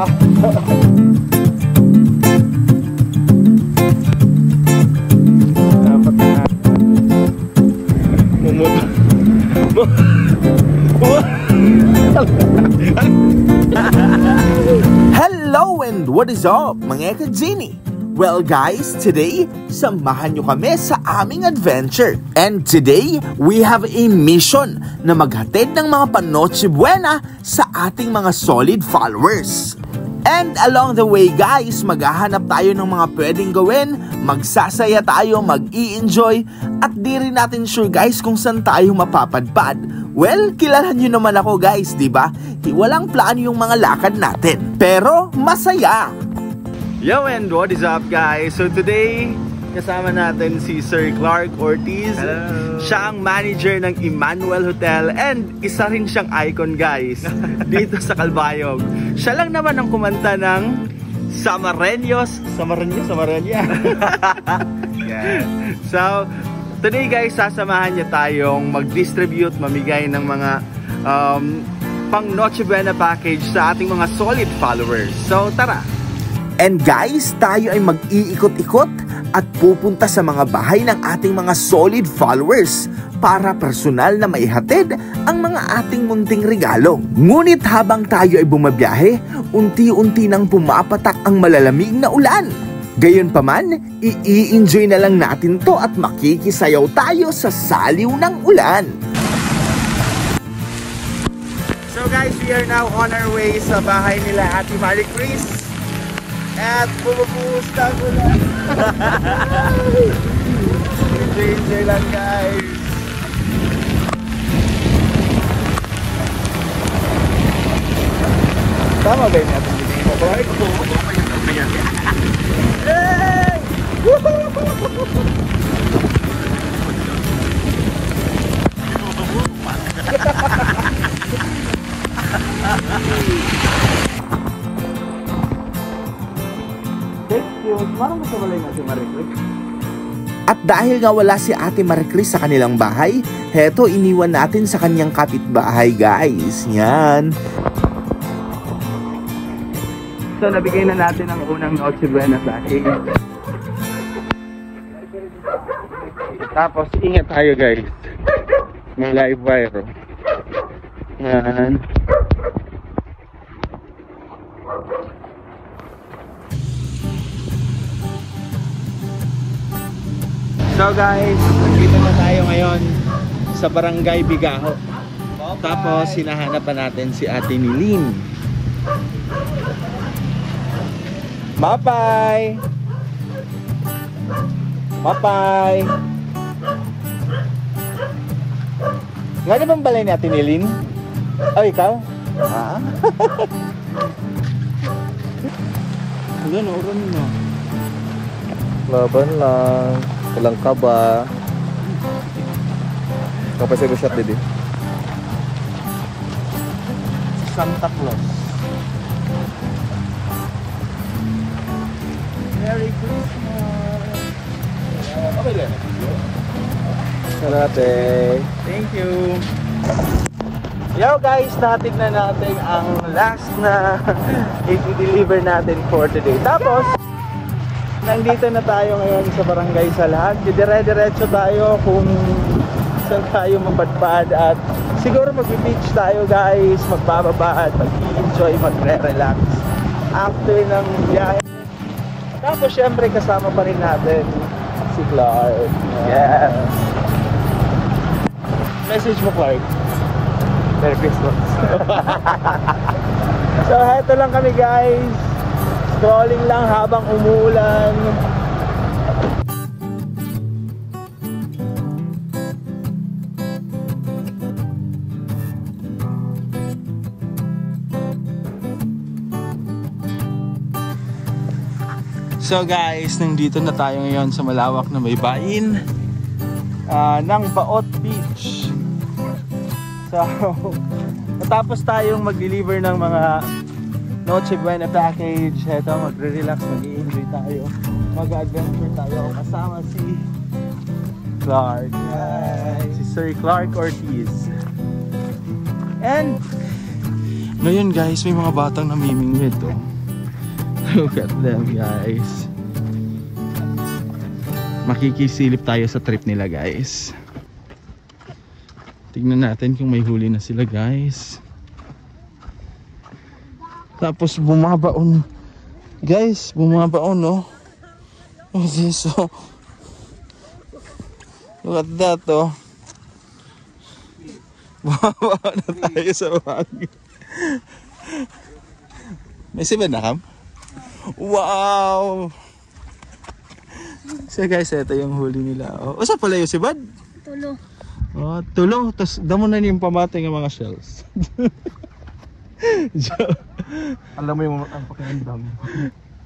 Hello and what is up mga ka-Genie? Well guys, today, samahan nyo kami sa aming adventure. And today, we have a mission na maghatid ng mga Panoche Buena sa ating mga solid followers. And along the way guys, maghahanap tayo ng mga pwedeng gawin, magsasaya tayo, mag-i-enjoy, at di rin natin sure guys kung saan tayo mapapadpad. Well, kilala nyo naman ako guys, diba? Walang plano yung mga lakad natin, pero masaya! Yo and what is up guys? So today, kasama natin si Sir Clark Ortiz. Hello. Siya ang manager ng Emmanuel Hotel and isa rin siyang icon guys dito sa Calbayog. Siya lang naman ang kumanta ng Samareña. Yeah. So today guys, sasamahan niya tayong mag-distribute, mamigay ng mga pang Noche Buena package sa ating mga solid followers. So tara! And guys, tayo ay mag-iikot-ikot at pupunta sa mga bahay ng ating mga solid followers para personal na maihatid ang mga ating munting regalo. Ngunit habang tayo ay bumabiyahe, unti-unti nang pumapatak ang malalamig na ulan. Gayunpaman, i-enjoy na lang natin to at makikisayaw tayo sa saliw ng ulan. So guys, we are now on our way sa bahay nila Ate Marie Chris. At bumubuhos na ulan. Enjoy lang guys. Tama ba yun natin binigay mo? Ay, At dahil nga wala si Ate Marie Chris sa kanilang bahay, heto iniwan natin sa kanyang kapitbahay guys. Yan. So nabigay na natin ang unang Noche Buena package. Tapos ingat tayo guys. May live wire. Yan. So guys, nandito na tayo ngayon sa Barangay Bigaho. Tapos hinahanap pa natin si Ate Nilin. Mapay! Mapay! Nga bang balay ni Ate Nilin? Oh, ikaw? Ah? Ayan, oran mo. Laban lang. Walang kaba. Kapag sa shot din. Santa Claus. Merry Christmas. Okay lang. Sarate. Thank you. Yo guys, natin na natin ang last na i-deliver natin for today. Tapos nandito na tayo ngayon sa Barangay Salhan. Dire-diretso tayo kung saan tayo mapadpad at siguro mag-beach tayo guys, magbababa at mag-enjoy, magre-relax after ng biyahe. Tapos syempre kasama pa rin natin si Clark. Yes. Message mo Clark. Merry Christmas. So heto lang kami guys. Scrolling lang habang umuulan. So guys, nandito na tayo ngayon sa malawak na baybayin ng Baot Beach. So, natapos tayong mag-deliver ng mga Noche Buena package. Heto, magre-relax, mag-i-enjoy tayo, mag-adventure tayo kasama si Clark. Si Sir Clark Ortiz. And ngayon guys, may mga batang namimingwit oh. Look at them, guys. Makikisilip tayo sa trip nila, guys. Tignan natin kung may huli na sila, guys. Tapos bumabaon. Guys, bumabaon, no? Oh, this, oh. Look at that, oh. Bumabaon na tayo sa wag. May siba na, Kam? Wow! So guys, ito yung huli nila. Oh, saan pala yung sibad? Tulo. Oh, tulo. Tapos damo na yung pamatay ng mga shells. Alam mo yung ang pakiramdam.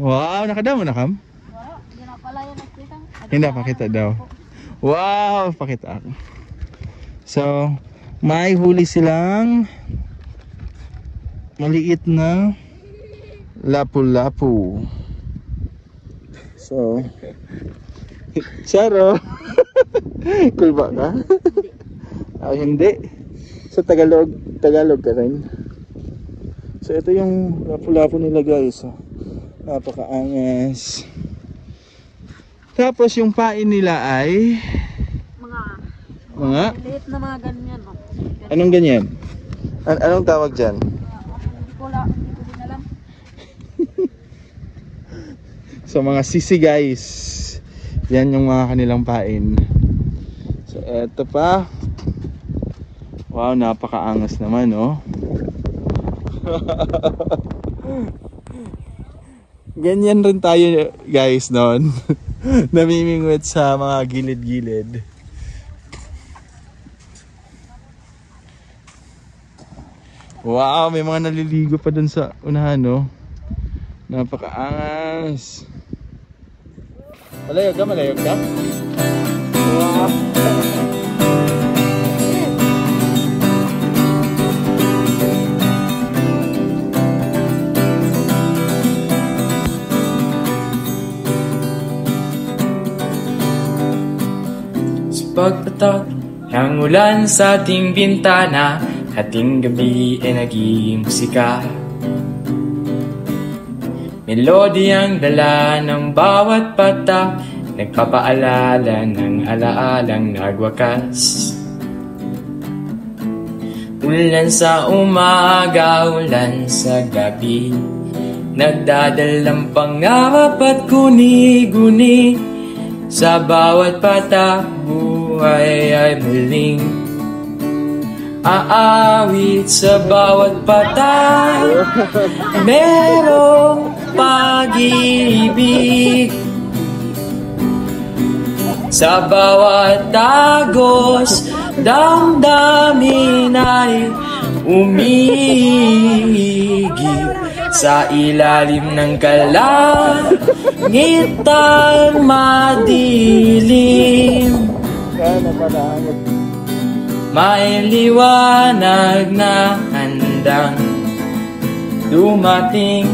Wow, nakadamo na, Kam? Wala, hindi na pala yan nakita. Hindi, pakita daw. Wow, pakita ako. So, may huli silang maliit na lapu-lapu. So, Charo. Cool ba ka? Hindi. Sa Tagalog ka rin. So, ito yung lapu-lapu nila, guys. Napakaangas. Tapos, yung pain nila ay mga Liit na mga ganyan. Oh. anong ganyan? Anong tawag dyan? Hindi ko din alam. So mga sisi, guys. Yan yung mga kanilang pain. So eto pa. Wow, napakaangas naman, oh. Ganyan rin tayo, guys, noon. Namimingwit sa mga gilid-gilid. Wow, may mga naliligo pa dun sa unahan, no? Napakaangas. Malayog ka? Wow. Sa pagpatak ng ulan sa ating bintana, ating gabi ay naging musika. Melodiyang dala ng bawat patak, nagpapaalala ng alaalang nagwakas. Ulan sa umaga, ulan sa gabi, nagdadalang pangarap at guni-guni. Sa bawat patak, buhay ay muling aawit. Sa bawat patak, merong pag-ibig. Sa bawat tagos, damdamin ay umigib. Sa ilalim ng kalangitan madilim, may liwanag na handang dumating.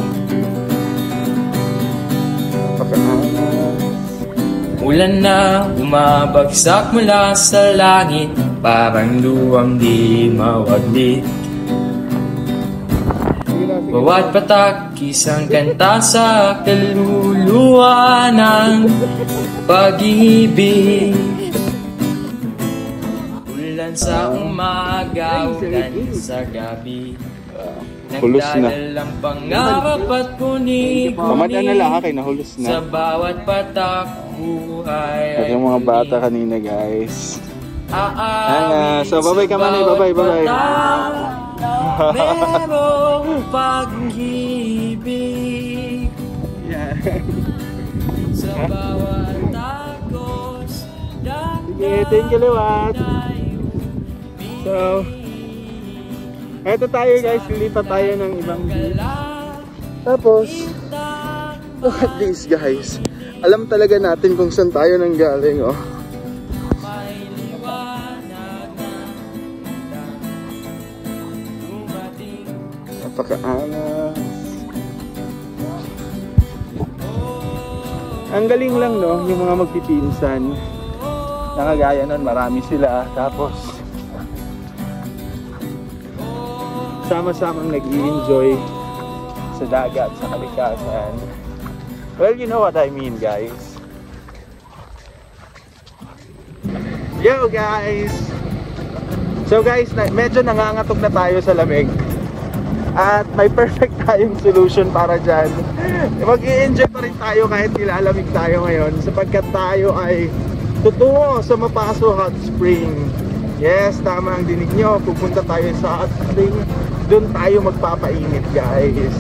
Ulan na bumabagsak mula sa langit, parang luwang di mawaglit. Bawat patak, isang kanta sa kaluluwa ng pag-ibig. Ulan sa umaga, ulan sa gabi, Hulos na. nagdadalang pangarap at kunig-kunig. Pamadaan na lang, kay nahulos Sa na. bawat patak, buhay At ay yung mga bata muling kanina, guys. aawit. So, bye-bye ka, Manny. Bye-bye, bye-bye. Merong pag-ibig. Yeah. Sa bawat tagos, Sige, thank you, Liwat. So, eto tayo, guys. Lilipat tayo ng ibang beach. Tapos, look at this, guys. Alam talaga natin kung saan tayo nanggaling, oh. Napakaangas. Ang galing lang, no, yung mga magpipinsan. Nakagaya nun, marami sila. Tapos, sama-samang nag-i-enjoy sa dagat, sa kalikasan. Well, you know what I mean, guys. Yo guys! So guys, medyo nangangatog na tayo sa lamig. At may perfect tayong solution para dyan. Mag-i-enjoy pa rin tayo kahit nilalamig tayo ngayon, sapagkat tayo ay tutungo sa Mapaso Hot Spring. Yes, tama ang dinig nyo. Pupunta tayo sa hot spring. Doon tayo magpapainit, guys.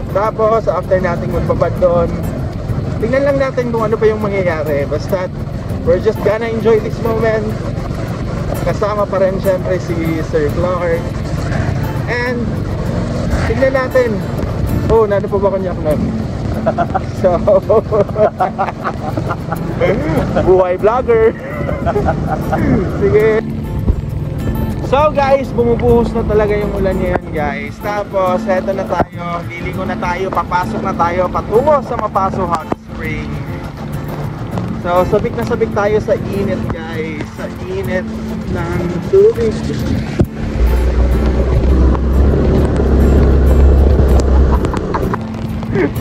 Tapos after nating magbabad doon, tingnan lang natin kung ano pa yung mangyayari. Basta we're just gonna enjoy this moment. Kasama pa rin syempre si Sir Clark. And tingnan natin. Oh, nano pa ba kanyak nun? So buhay vlogger. Sige. So guys, bumubuhos na talaga yung ulan ngayon, guys. Tapos eto na tayo, lilingo na tayo, papasok na tayo patungo sa Mapaso Hot Spring. So sabik na sabik tayo sa init, guys. Sa init ng tubig.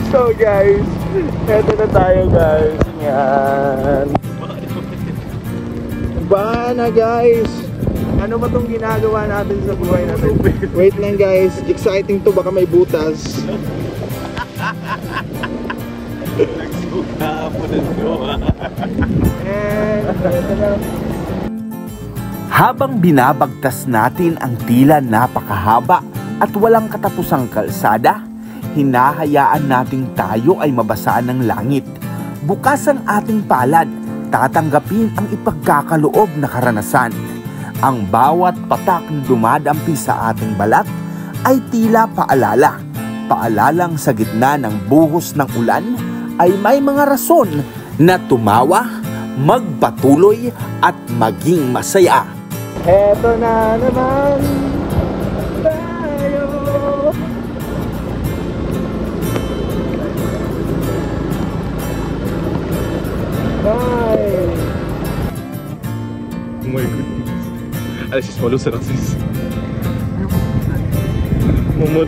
So guys, eto na tayo, guys. Yan. Bana, guys. Ano ba tong ginagawa natin sa buhay natin? Wait lang, guys. Exciting to, baka may butas. Nagsuka po na doon. And eto na. Habang binabagtas natin ang tila napakahaba at walang katapusang kalsada, hinahayaan nating tayo ay mabasaan ng langit. Bukas ang ating palad, tatanggapin ang ipagkakaloob na karanasan. Ang bawat patak na dumadampi sa ating balat ay tila paalala. Paalalang sa gitna ng buhos ng ulan ay may mga rason na tumawa, magpatuloy at maging masaya. Eto na naman tayo. Bye. Oh my goodness. Alas is malusar ang sis. Mumod.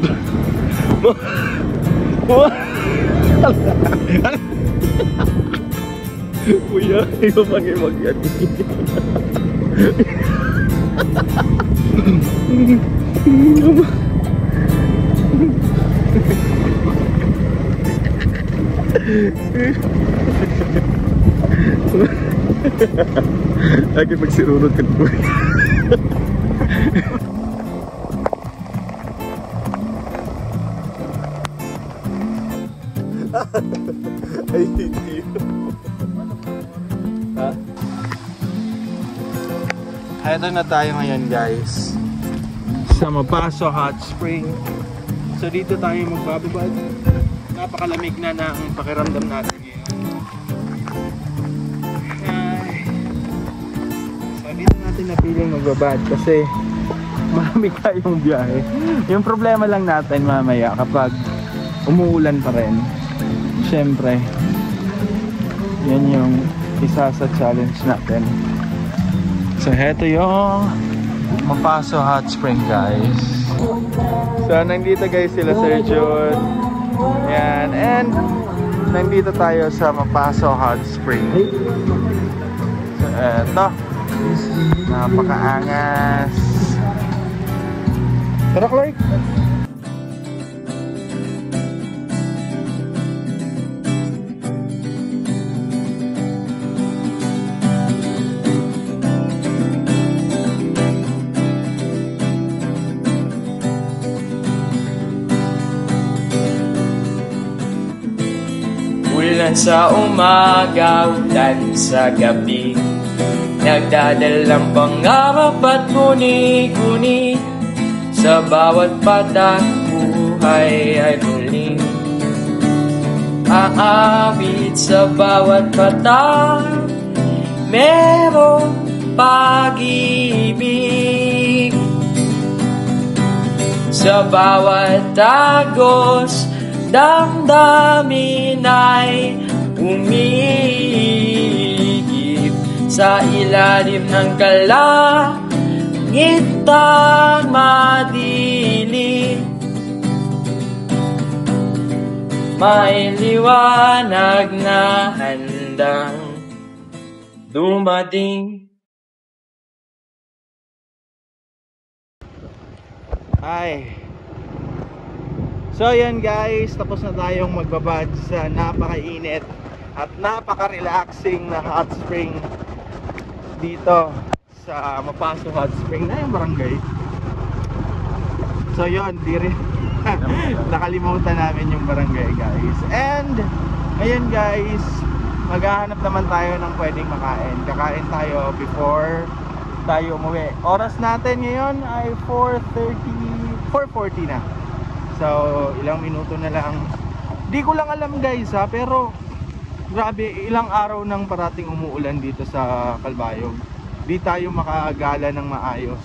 Kuya, ikaw mag-yan. Lagi magsirunod ka po. I hate you. Ha? Eto na tayo ngayon, guys, sa Mapaso Hot Spring. So dito tayo magbababad. Napakalamig na ng pakiramdam natin ngayon. Ay. So dito natin napiling magbabad kasi marami tayong biyahe. Yung problema lang natin mamaya kapag umuulan pa rin, syempre yan yung isa sa challenge natin. So heto yung Mapaso Hot Spring, guys. So nandito, guys, sila Sir John. Yan. And nandito tayo sa Mapaso Hot Spring. So eto, napakaangas. Tara, Clark. Ulan sa umaga, ulan sa gabi, nagdadalang pangarap at guni-guni. Sa bawat patak, buhay ay muling aabit. Sa bawat patak, merong pag-ibig. Sa bawat tagos, damdamin ay umiigib. Sa ilalim ng kalangitang madilim, may liwanag na handang dumating. Ay. So yan guys, tapos na tayong magbabad sa napakainit at napaka-relaxing na hot spring dito sa Mapaso Hot Spring na yung barangay. So yun, di rin nakalimutan namin yung barangay guys. And ngayon guys, maghahanap naman tayo ng pwedeng makain. Kakain tayo before tayo umuwi. Oras natin ngayon ay 4:40 na. So ilang minuto na lang. Di ko lang alam guys ha, pero grabe, ilang araw nang parating umuulan dito sa Calbayog. Di tayo makagala ng maayos.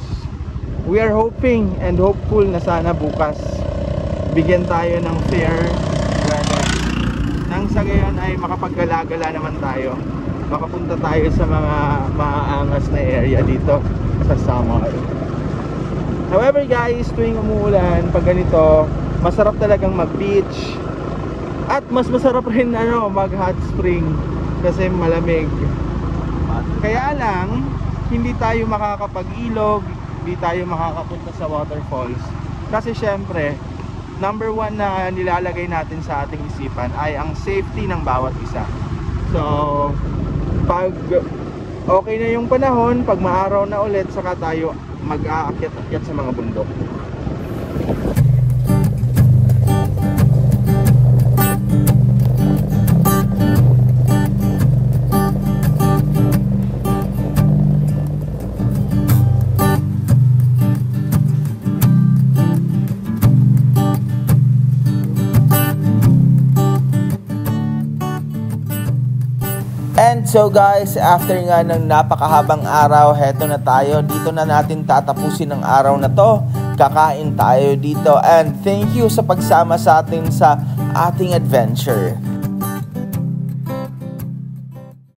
We are hoping and hopeful na sana bukas bigyan tayo ng fair weather. Nang sa gayon ay makapaggala-gala naman tayo. Makapunta tayo sa mga maaangas na area dito sa Samar. However guys, tuwing umuulan, pag ganito, masarap talagang mag-beach. At mas masarap rin mag hot spring kasi malamig. Kaya lang, hindi tayo makakapag-ilog, hindi tayo makakapunta sa waterfalls. Kasi syempre, number one na nilalagay natin sa ating isipan ay ang safety ng bawat isa. So, pag okay na yung panahon, pag maaraw na ulit, saka tayo mag-aakyat-akyat sa mga bundok. And so guys, after nga ng napakahabang araw, heto na tayo. Dito na natin tatapusin ang araw na to. Kakain tayo dito. And thank you sa pagsama sa atin sa ating adventure.